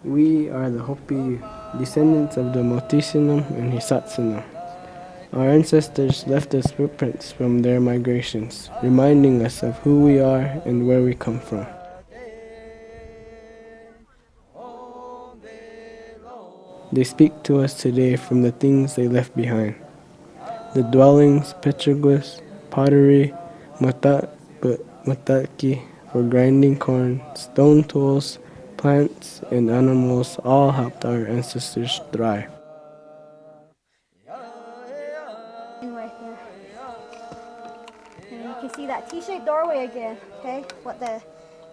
We are the Hopi descendants of the Motisinum and Hisatsinum. Our ancestors left us footprints from their migrations, reminding us of who we are and where we come from. They speak to us today from the things they left behind. The dwellings, petroglyphs, pottery, mataki for grinding corn, stone tools, plants, and animals all helped our ancestors thrive. Right there. And you can see that T-shaped doorway again, okay? What the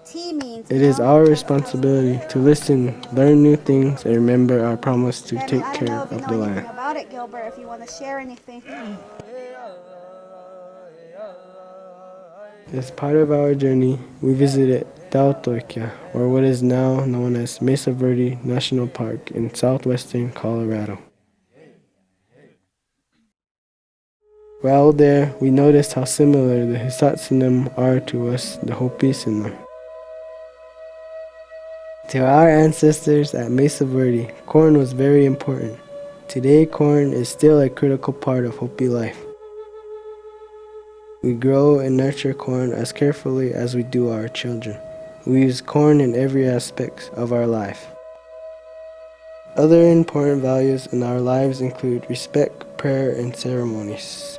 T means. It is our responsibility to listen, learn new things, and remember our promise to take care of the land. About it, Gilbert, if you want to share anything. As part of our journey, we visited Tautoikia, or what is now known as Mesa Verde National Park in southwestern Colorado. While there, we noticed how similar the Hisatsinum are to us, the Hopisinum. To our ancestors at Mesa Verde, corn was very important. Today, corn is still a critical part of Hopi life. We grow and nurture corn as carefully as we do our children. We use corn in every aspect of our life. Other important values in our lives include respect, prayer, and ceremonies.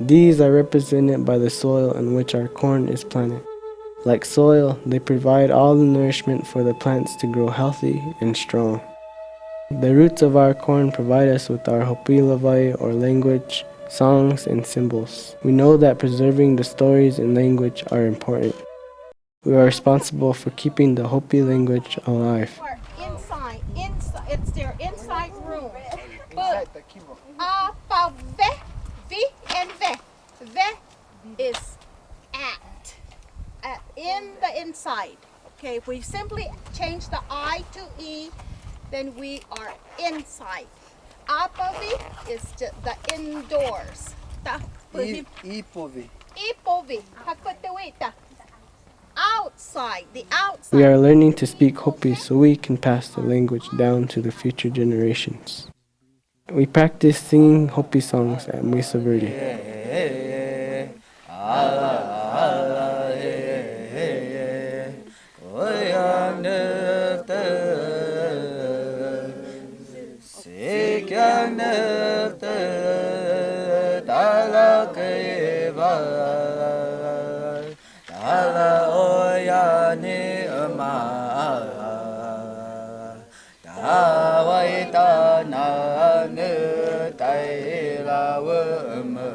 These are represented by the soil in which our corn is planted. Like soil, they provide all the nourishment for the plants to grow healthy and strong. The roots of our corn provide us with our Hopi Lavai, or language, songs, and symbols. We know that preserving the stories and language are important. We are responsible for keeping the Hopi language alive. Inside, it's their inside room. V and ve. Ve is in the inside. Okay, if we simply change the I to E, then we are inside. Apavi is just the indoors. Ipovi. Outside, the outside. We are learning to speak Hopi so we can pass the language down to the future generations. We practice singing Hopi songs at Mesa Verde.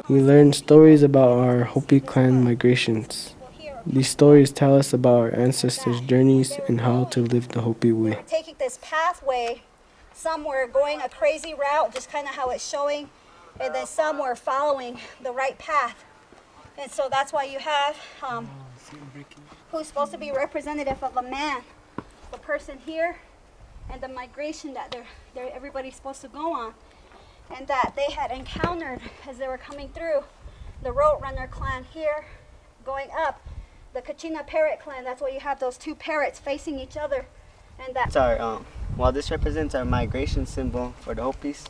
We learn stories about our Hopi clan migrations. These stories tell us about our ancestors' journeys and how to live the Hopi way. Taking this pathway, some were going a crazy route, just kind of how it's showing, and then some were following the right path. And so that's why you have who's supposed to be representative of the man, the person here, and the migration that everybody's supposed to go on. And that they had encountered as they were coming through the Roadrunner clan here, going up, the Kachina parrot clan. That's why you have those two parrots facing each other. And that's our well, this represents our migration symbol for the Hopis,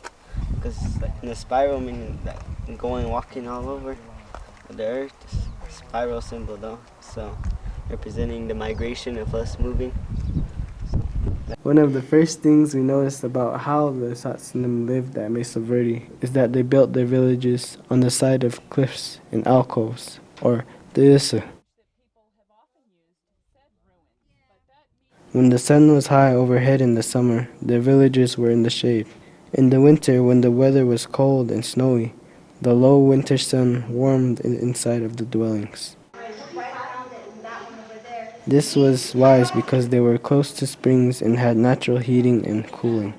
because like in the spiral, meaning that going walking all over the earth, spiral symbol though. So representing the migration of us moving. One of the first things we noticed about how the Hisatsinum lived at Mesa Verde is that they built their villages on the side of cliffs and alcoves, or deisa. When the sun was high overhead in the summer, their villages were in the shade. In the winter, when the weather was cold and snowy, the low winter sun warmed the inside of the dwellings. This was wise because they were close to springs and had natural heating and cooling.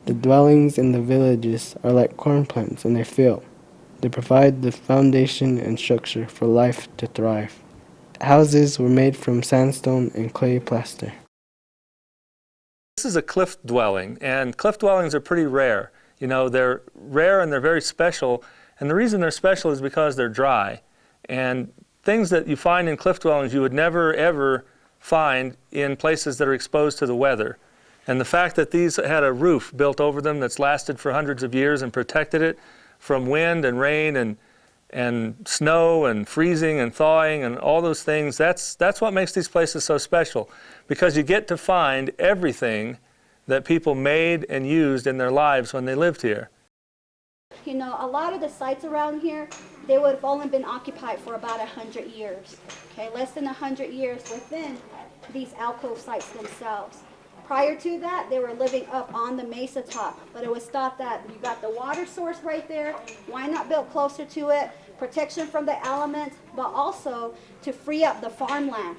The dwellings in the villages are like corn plants in their field. They provide the foundation and structure for life to thrive. Houses were made from sandstone and clay plaster. This is a cliff dwelling, and cliff dwellings are pretty rare. You know, they're rare and they're very special, and the reason they're special is because they're dry. And things that you find in cliff dwellings you would never ever find in places that are exposed to the weather. And the fact that these had a roof built over them that's lasted for hundreds of years and protected it from wind and rain and snow and freezing and thawing and all those things, that's what makes these places so special, because you get to find everything that people made and used in their lives when they lived here. You know, a lot of the sites around here, they would have only been occupied for about 100 years. Okay, less than 100 years within these alcove sites themselves. Prior to that, they were living up on the mesa top, but it was thought that you got the water source right there, why not build closer to it, protection from the elements, but also to free up the farmland.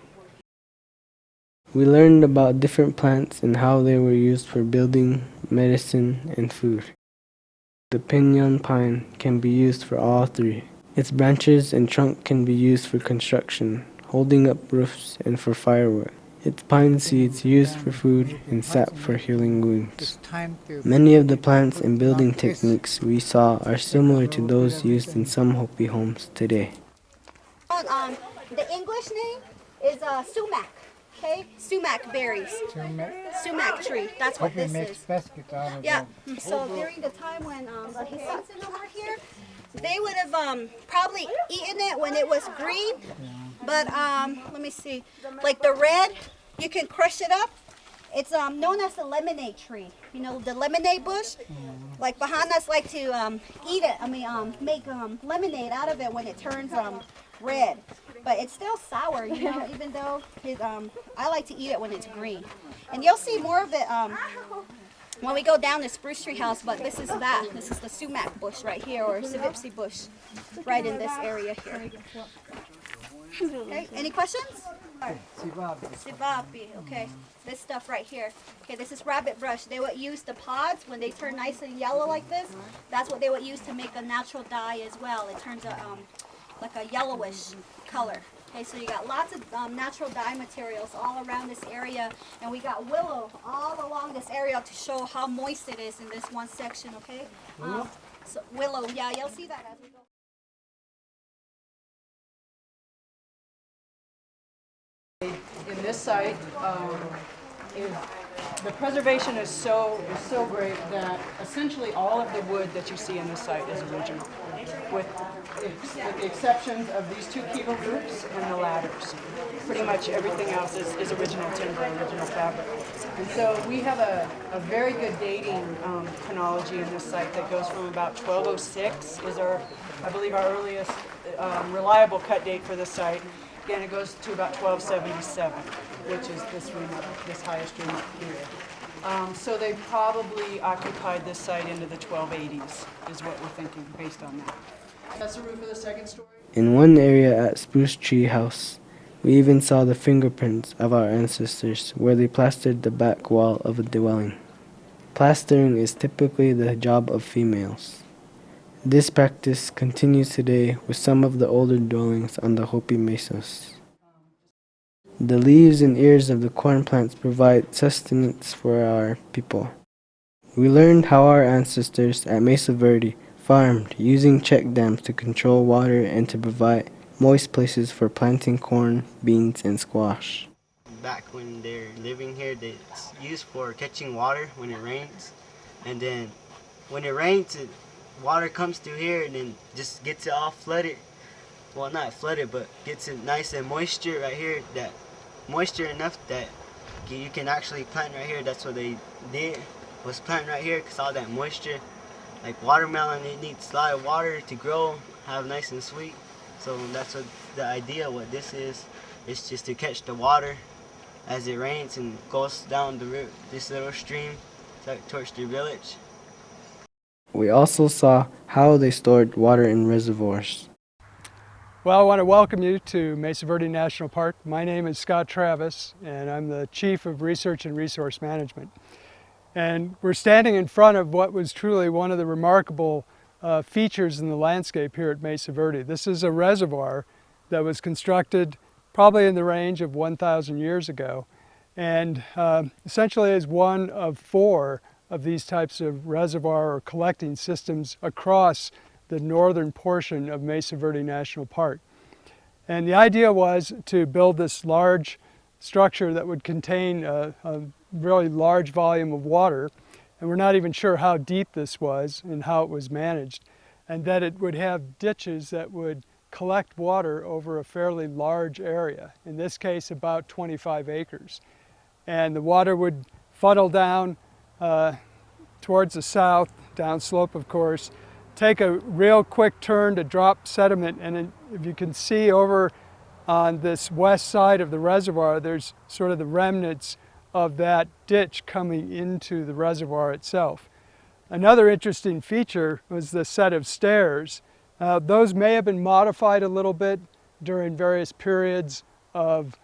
We learned about different plants and how they were used for building, medicine, and food. The piñón pine can be used for all three. Its branches and trunk can be used for construction, holding up roofs, and for firewood. Its pine seeds used for food and sap for healing wounds. Many of the plants and building techniques we saw are similar to those used in some Hopi homes today. The English name is sumac, okay? Sumac berries. Sumac tree, that's what this is. Yeah, so during the time when the Hisatsin over here, they would have probably eaten it when it was green. But let me see, like the red, you can crush it up. It's known as the lemonade tree. You know, the lemonade bush. Like Bahanas like to eat it. Make lemonade out of it when it turns red. But it's still sour, you know, even though I like to eat it when it's green. And you'll see more of it when we go down the spruce tree house. But this is that. This is the sumac bush right here, or sivipsi bush, right in this area here. Okay, any questions? Sivapi, okay. This stuff right here. Okay, this is rabbit brush. They would use the pods when they turn nice and yellow like this. That's what they would use to make a natural dye as well. It turns like a yellowish color. Okay, so you got lots of natural dye materials all around this area, and we got willow all along this area to show how moist it is in this one section. Okay, so willow, yeah, you'll see that as we go. In this site, the preservation is so great that essentially all of the wood that you see in this site is original, with the exceptions of these two kiva groups and the ladders. Pretty much everything else is original timber, original fabric. And so we have a very good dating chronology in this site that goes from about 1206 is I believe our earliest reliable cut date for this site. Again, it goes to about 1277, which is this highest room up here. So they probably occupied this site into the 1280s, is what we're thinking based on that. That's the roof of the second story. In one area at Spruce Tree House, we even saw the fingerprints of our ancestors where they plastered the back wall of a dwelling. Plastering is typically the job of females. This practice continues today with some of the older dwellings on the Hopi mesas. The leaves and ears of the corn plants provide sustenance for our people. We learned how our ancestors at Mesa Verde farmed using check dams to control water and to provide moist places for planting corn, beans, and squash. Back when they're living here, it's used for catching water when it rains. And then when it rains, water comes through here and then just gets it all flooded. Well, not flooded, but gets it nice and moisture right here. That moisture enough that you can actually plant right here. That's what they did, was plant right here, because all that moisture. Like watermelon, it needs a lot of water to grow, have nice and sweet. So that's what the idea, what this is. It's just to catch the water as it rains and goes down the river, this little stream. towards the village. We also saw how they stored water in reservoirs. Well, I want to welcome you to Mesa Verde National Park. My name is Scott Travis, and I'm the Chief of Research and Resource Management. And we're standing in front of what was truly one of the remarkable features in the landscape here at Mesa Verde. This is a reservoir that was constructed probably in the range of 1,000 years ago, and essentially is one of 4 of these types of reservoir or collecting systems across the northern portion of Mesa Verde National Park. And the idea was to build this large structure that would contain a really large volume of water, and we're not even sure how deep this was and how it was managed, and that it would have ditches that would collect water over a fairly large area, in this case about 25 acres. And the water would funnel down towards the south, downslope of course, take a real quick turn to drop sediment, and if you can see over on this west side of the reservoir, there's sort of the remnants of that ditch coming into the reservoir itself. Another interesting feature was the set of stairs. Those may have been modified a little bit during various periods of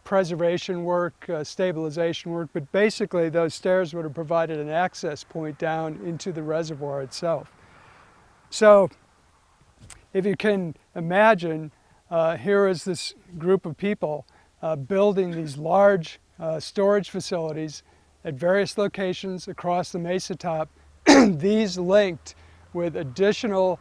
preservation work, stabilization work, but basically those stairs would have provided an access point down into the reservoir itself. So if you can imagine, here is this group of people building these large storage facilities at various locations across the mesa top, these linked with additional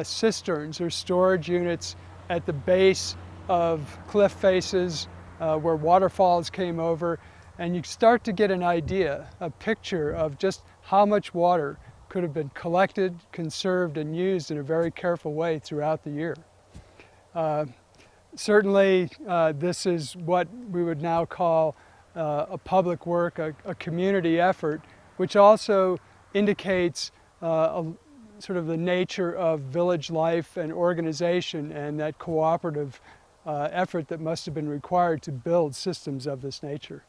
cisterns or storage units at the base of cliff faces where waterfalls came over, and you start to get an idea, a picture of just how much water could have been collected, conserved, and used in a very careful way throughout the year. Certainly, this is what we would now call a public work, a community effort, which also indicates sort of the nature of village life and organization and that cooperative effort that must have been required to build systems of this nature.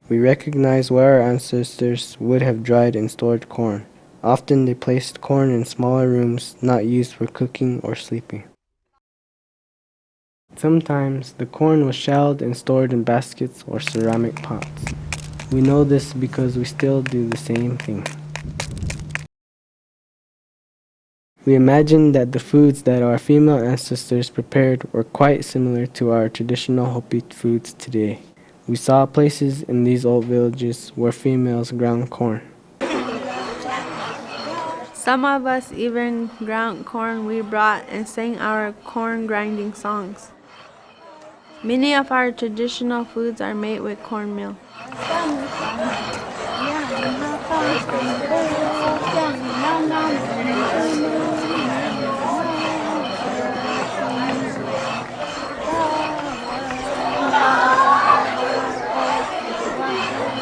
We recognize where our ancestors would have dried and stored corn. Often they placed corn in smaller rooms not used for cooking or sleeping. Sometimes the corn was shelled and stored in baskets or ceramic pots. We know this because we still do the same thing. We imagine that the foods that our female ancestors prepared were quite similar to our traditional Hopi foods today. We saw places in these old villages where females ground corn. Some of us even ground corn we brought and sang our corn grinding songs. Many of our traditional foods are made with cornmeal.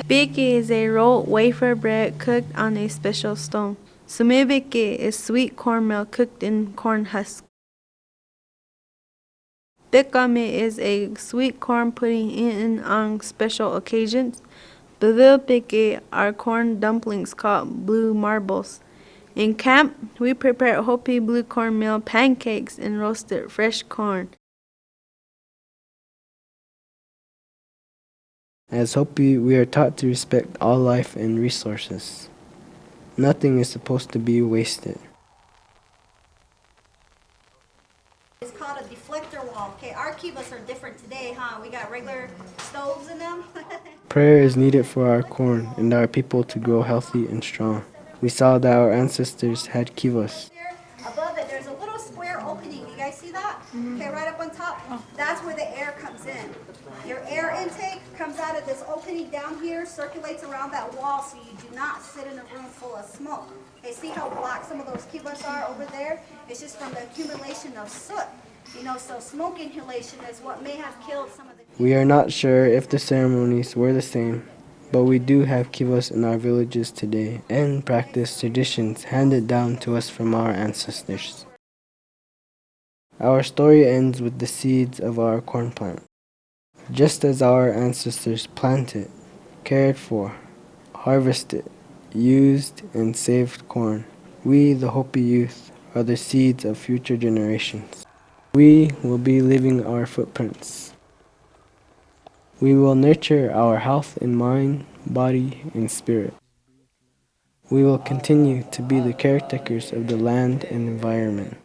Biki is a rolled wafer bread cooked on a special stone. Sumibiki is sweet cornmeal cooked in corn husk. Bikame is a sweet corn pudding eaten on special occasions. Bivilpiki are corn dumplings called blue marbles. In camp, we prepare Hopi blue cornmeal pancakes and roasted fresh corn. As Hopi, we are taught to respect all life and resources. Nothing is supposed to be wasted. It's called a deflector wall. Okay, our kivas are different today, huh? We got regular stoves in them. Prayer is needed for our corn and our people to grow healthy and strong. We saw that our ancestors had kivas. Above it, there's a little square opening. You guys see that? Okay, right up on top. That's where the air comes in. Your air intake comes out of this opening down here, circulates around that wall, so you do not sit in a room full of smoke. Okay, see how black some of those kivas are over there? It's just from the accumulation of soot. You know, so smoke inhalation is what may have killed some of the... We are not sure if the ceremonies were the same, but we do have kivas in our villages today and practice traditions handed down to us from our ancestors. Our story ends with the seeds of our corn plant. Just as our ancestors planted, cared for, harvested, used, and saved corn. We, the Hopi youth, are the seeds of future generations. We will be leaving our footprints. We will nurture our health in mind, body, and spirit. We will continue to be the caretakers of the land and environment.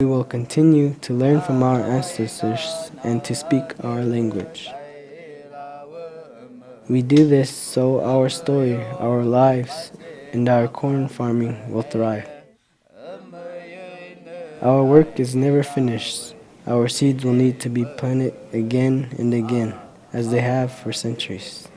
We will continue to learn from our ancestors and to speak our language. We do this so our story, our lives, and our corn farming will thrive. Our work is never finished. Our seeds will need to be planted again and again, as they have for centuries.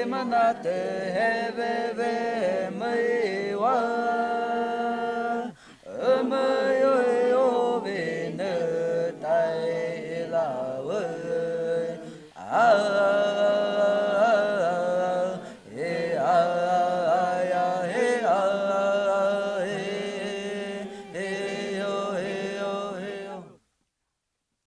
Manate heve me wa